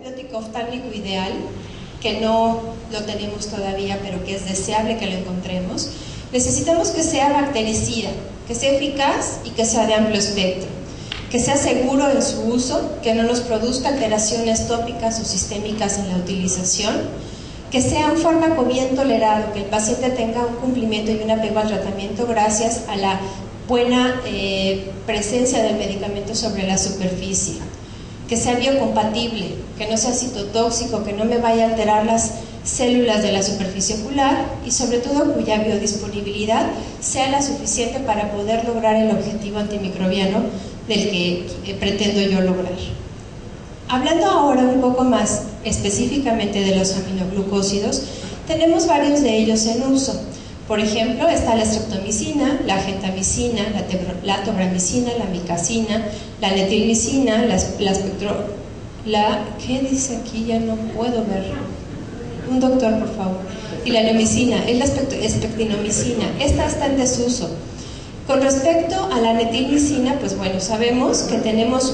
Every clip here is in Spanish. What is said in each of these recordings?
antibiótico oftálmico ideal, que no lo tenemos todavía, pero que es deseable que lo encontremos, necesitamos que sea bactericida, que sea eficaz y que sea de amplio espectro, que sea seguro en su uso, que no nos produzca alteraciones tópicas o sistémicas en la utilización, que sea un fármaco bien tolerado, que el paciente tenga un cumplimiento y un apego al tratamiento gracias a la buena presencia del medicamento sobre la superficie, que sea biocompatible, que no sea citotóxico, que no me vaya a alterar las células de la superficie ocular y sobre todo cuya biodisponibilidad sea la suficiente para poder lograr el objetivo antimicrobiano del que pretendo yo lograr. Hablando ahora un poco más específicamente de los aminoglucósidos, tenemos varios de ellos en uso. Por ejemplo, está la streptomicina, la gentamicina, la tobramicina, la micacina, la netilmicina, ¿qué dice aquí? Ya no puedo ver. Un doctor, por favor. Y la neomicina, es la espectinomicina. Esta está en desuso. Con respecto a la netilmicina, pues bueno, sabemos que tenemos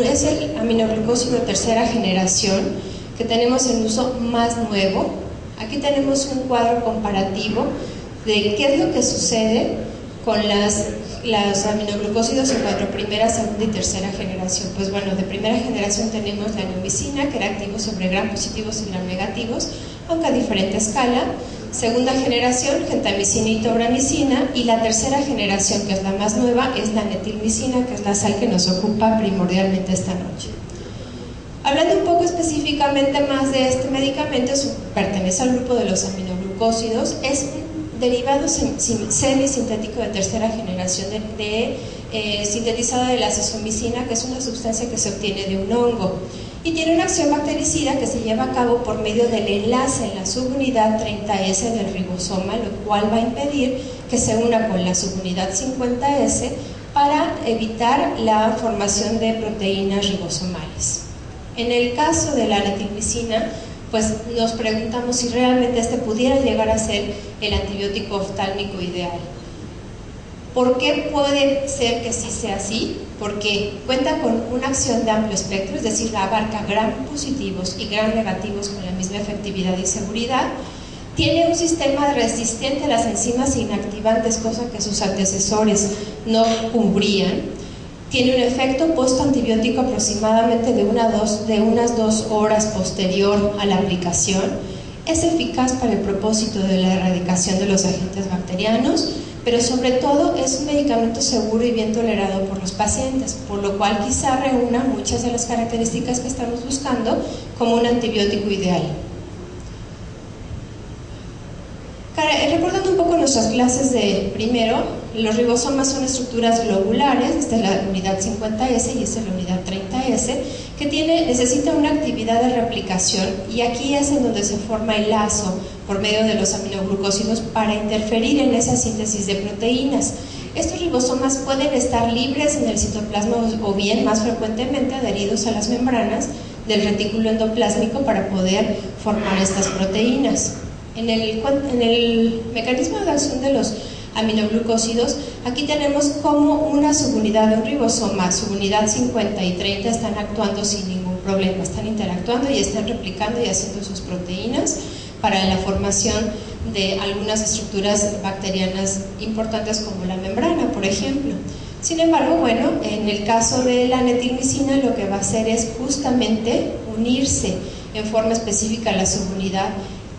es el aminoglucósido de tercera generación que tenemos en uso más nuevo. Aquí tenemos un cuadro comparativo de qué es lo que sucede con los aminoglucósidos en cuanto a primera, segunda y tercera generación. Pues bueno, de primera generación tenemos la neomicina, que era activo sobre gram positivos y gram negativos, aunque a diferente escala. Segunda generación, gentamicina y tobramicina, y la tercera generación, que es la más nueva, es la netilmicina, que es la sal que nos ocupa primordialmente esta noche. Hablando un poco específicamente más de este medicamento, pertenece al grupo de los aminoglucósidos, es un derivado semisintético de tercera generación sintetizado de la azithromicina, que es una sustancia que se obtiene de un hongo y tiene una acción bactericida que se lleva a cabo por medio del enlace en la subunidad 30S del ribosoma, lo cual va a impedir que se una con la subunidad 50S para evitar la formación de proteínas ribosomales. En el caso de la netilmicina, pues nos preguntamos si realmente este pudiera llegar a ser el antibiótico oftálmico ideal. ¿Por qué puede ser que sí sea así? Porque cuenta con una acción de amplio espectro, es decir, abarca gram positivos y gram negativos con la misma efectividad y seguridad. Tiene un sistema resistente a las enzimas inactivantes, cosa que sus antecesores no cubrían. Tiene un efecto postantibiótico aproximadamente de unas 2 horas posterior a la aplicación. Es eficaz para el propósito de la erradicación de los agentes bacterianos, pero sobre todo es un medicamento seguro y bien tolerado por los pacientes, por lo cual quizá reúna muchas de las características que estamos buscando como un antibiótico ideal. Recordando un poco nuestras clases de primero, los ribosomas son estructuras globulares, esta es la unidad 50S y esta es la unidad 30S, que necesita una actividad de replicación, y aquí es en donde se forma el lazo por medio de los aminoglucósidos para interferir en esa síntesis de proteínas. Estos ribosomas pueden estar libres en el citoplasma o bien, más frecuentemente, adheridos a las membranas del retículo endoplásmico para poder formar estas proteínas. En el mecanismo de acción de los aminoglucósidos, aquí tenemos como una subunidad de un ribosoma, subunidad 50 y 30, están actuando sin ningún problema, están interactuando y están replicando y haciendo sus proteínas para la formación de algunas estructuras bacterianas importantes como la membrana, por ejemplo. Sin embargo, bueno, en el caso de la netilmicina lo que va a hacer es justamente unirse en forma específica a la subunidad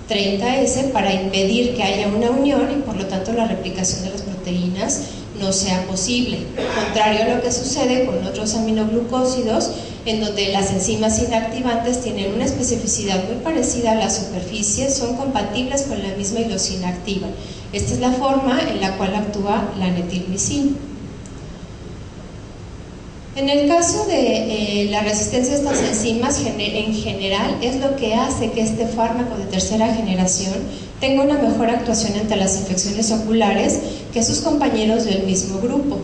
30S para impedir que haya una unión y por lo tanto la replicación de las proteínas no sea posible, contrario a lo que sucede con otros aminoglucósidos, en donde las enzimas inactivantes tienen una especificidad muy parecida a la superficie, son compatibles con la misma y los inactivan. Esta es la forma en la cual actúa la netilmicina. En el caso de la resistencia a estas enzimas, en general, es lo que hace que este fármaco de tercera generación tenga una mejor actuación ante las infecciones oculares que sus compañeros del mismo grupo.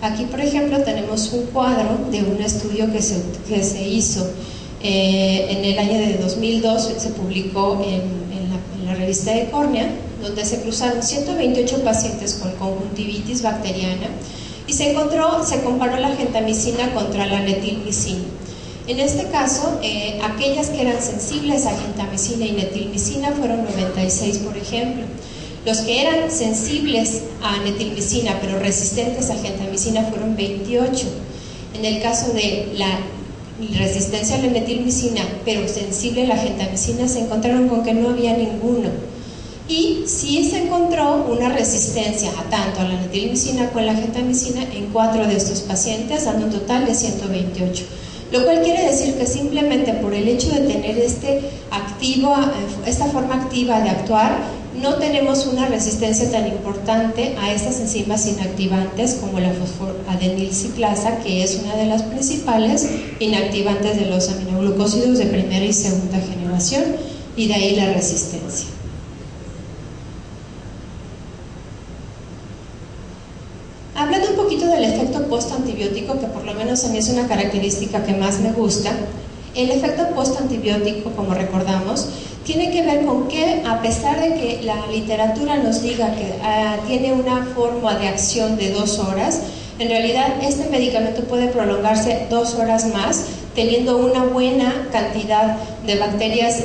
Aquí, por ejemplo, tenemos un cuadro de un estudio que se hizo en el año de 2002, se publicó en la revista de Córnea, donde se cruzaron 128 pacientes con conjuntivitis bacteriana y se comparó la gentamicina contra la netilmicina. En este caso, aquellas que eran sensibles a gentamicina y netilmicina fueron 96, por ejemplo. Los que eran sensibles a netilmicina pero resistentes a gentamicina fueron 28. En el caso de la resistencia a la netilmicina pero sensible a la gentamicina, se encontraron con que no había ninguno. Y sí se encontró una resistencia tanto a la netilmicina como a la gentamicina en 4 de estos pacientes, dando un total de 128. Lo cual quiere decir que simplemente por el hecho de tener esta forma activa de actuar, no tenemos una resistencia tan importante a estas enzimas inactivantes como la fosfoadenilciclasa, que es una de las principales inactivantes de los aminoglucósidos de primera y segunda generación, y de ahí la resistencia. Hablando un poquito del efecto postantibiótico, que por lo menos a mí es una característica que más me gusta, el efecto postantibiótico, como recordamos, tiene que ver con que, a pesar de que la literatura nos diga que tiene una forma de acción de 2 horas, en realidad este medicamento puede prolongarse 2 horas más, teniendo una buena cantidad de bacterias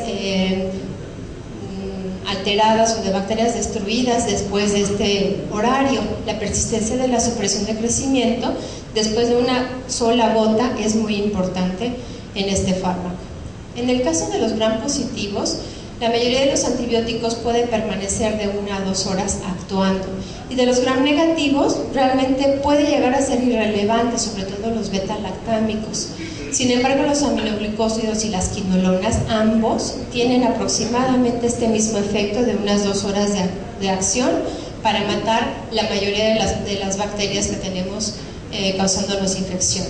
alteradas o de bacterias destruidas después de este horario. La persistencia de la supresión de crecimiento después de una sola gota es muy importante en este fármaco. En el caso de los gram positivos, la mayoría de los antibióticos pueden permanecer de 1 a 2 horas actuando, y de los gram negativos realmente puede llegar a ser irrelevante, sobre todo los beta-lactámicos. Sin embargo, los aminoglucósidos y las quinolonas, ambos tienen aproximadamente este mismo efecto de unas 2 horas de acción para matar la mayoría de las bacterias que tenemos causándonos infección.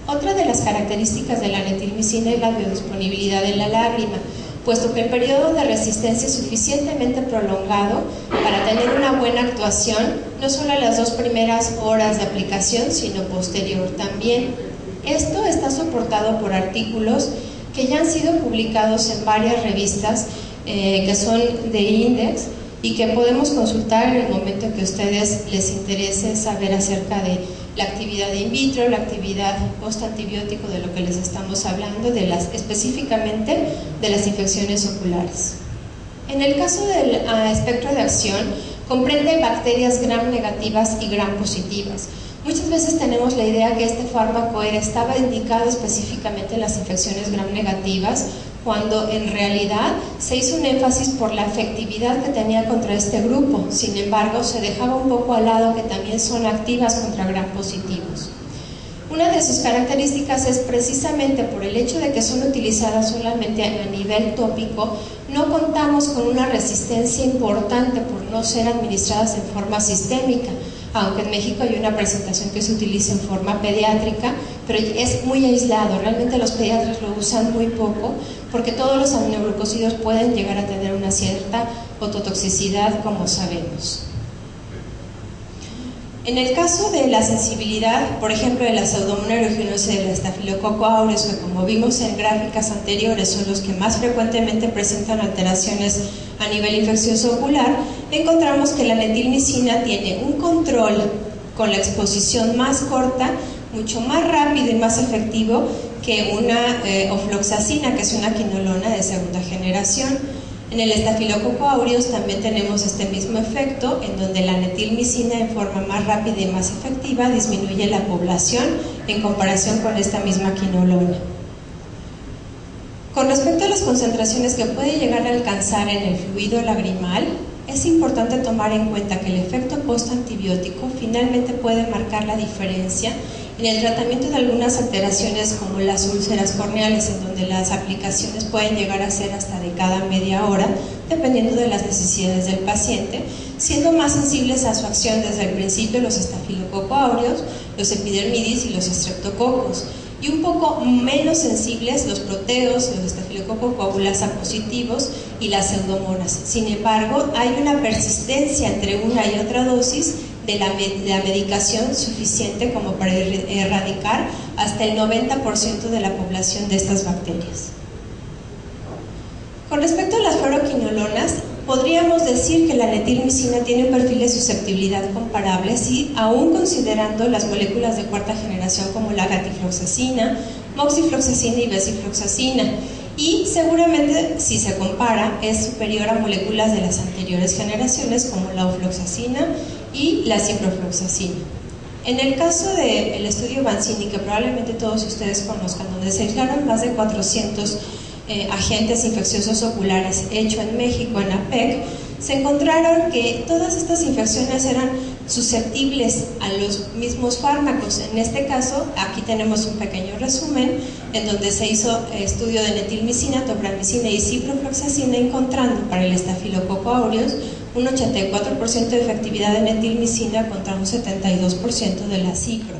Otra de las características de la netilmicina es la biodisponibilidad en la lágrima, puesto que el periodo de resistencia es suficientemente prolongado para tener una buena actuación, no solo a las 2 primeras horas de aplicación, sino posterior también. Esto está soportado por artículos que ya han sido publicados en varias revistas que son de INDEX y que podemos consultar en el momento en que a ustedes les interese saber acerca de la actividad in vitro, la actividad postantibiótico, de lo que les estamos hablando, específicamente de las infecciones oculares. En el caso del espectro de acción, comprende bacterias gram negativas y gram positivas. Muchas veces tenemos la idea que este fármaco estaba indicado específicamente en las infecciones gram negativas, cuando en realidad se hizo un énfasis por la efectividad que tenía contra este grupo. Sin embargo, se dejaba un poco al lado que también son activas contra gram positivos. Una de sus características es precisamente por el hecho de que son utilizadas solamente a nivel tópico, no contamos con una resistencia importante por no ser administradas en forma sistémica, aunque en México hay una presentación que se utiliza en forma pediátrica, pero es muy aislado. Realmente los pediatras lo usan muy poco, porque todos los aminoglucósidos pueden llegar a tener una cierta ototoxicidad, como sabemos. En el caso de la sensibilidad, por ejemplo, de la Pseudomonas aeruginosa y del Staphylococcus aureus, que como vimos en gráficas anteriores son los que más frecuentemente presentan alteraciones a nivel infeccioso ocular, encontramos que la netilmicina tiene un control con la exposición más corta, mucho más rápido y más efectivo que una ofloxacina, que es una quinolona de segunda generación. En el Staphylococcus aureus también tenemos este mismo efecto, en donde la netilmicina en forma más rápida y más efectiva disminuye la población en comparación con esta misma quinolona. Con respecto a las concentraciones que puede llegar a alcanzar en el fluido lagrimal, es importante tomar en cuenta que el efecto postantibiótico finalmente puede marcar la diferencia en el tratamiento de algunas alteraciones como las úlceras corneales, en donde las aplicaciones pueden llegar a ser hasta de cada media hora, dependiendo de las necesidades del paciente, siendo más sensibles a su acción desde el principio los Staphylococcus aureus, los epidermidis y los streptococos, y un poco menos sensibles los proteos, los Staphylococcus coagulasa positivos y las pseudomonas. Sin embargo, hay una persistencia entre una y otra dosis de la medicación suficiente como para erradicar hasta el 90% de la población de estas bacterias. Con respecto a las fluoroquinolonas, podríamos decir que la netilmicina tiene un perfil de susceptibilidad comparable, sí, aún considerando las moléculas de cuarta generación como la gatifloxacina, moxifloxacina y becifloxacina, y seguramente, si se compara, es superior a moléculas de las anteriores generaciones como la ofloxacina y la ciprofloxacina. En el caso del estudio Banzini, que probablemente todos ustedes conozcan, donde se aislaron más de 400 agentes infecciosos oculares hecho en México, en APEC, se encontraron que todas estas infecciones eran susceptibles a los mismos fármacos. En este caso, aquí tenemos un pequeño resumen en donde se hizo estudio de netilmicina, topramicina y ciprofloxacina, encontrando para el estafilococo aureus un 84% de efectividad de netilmicina contra un 72% de la cipro.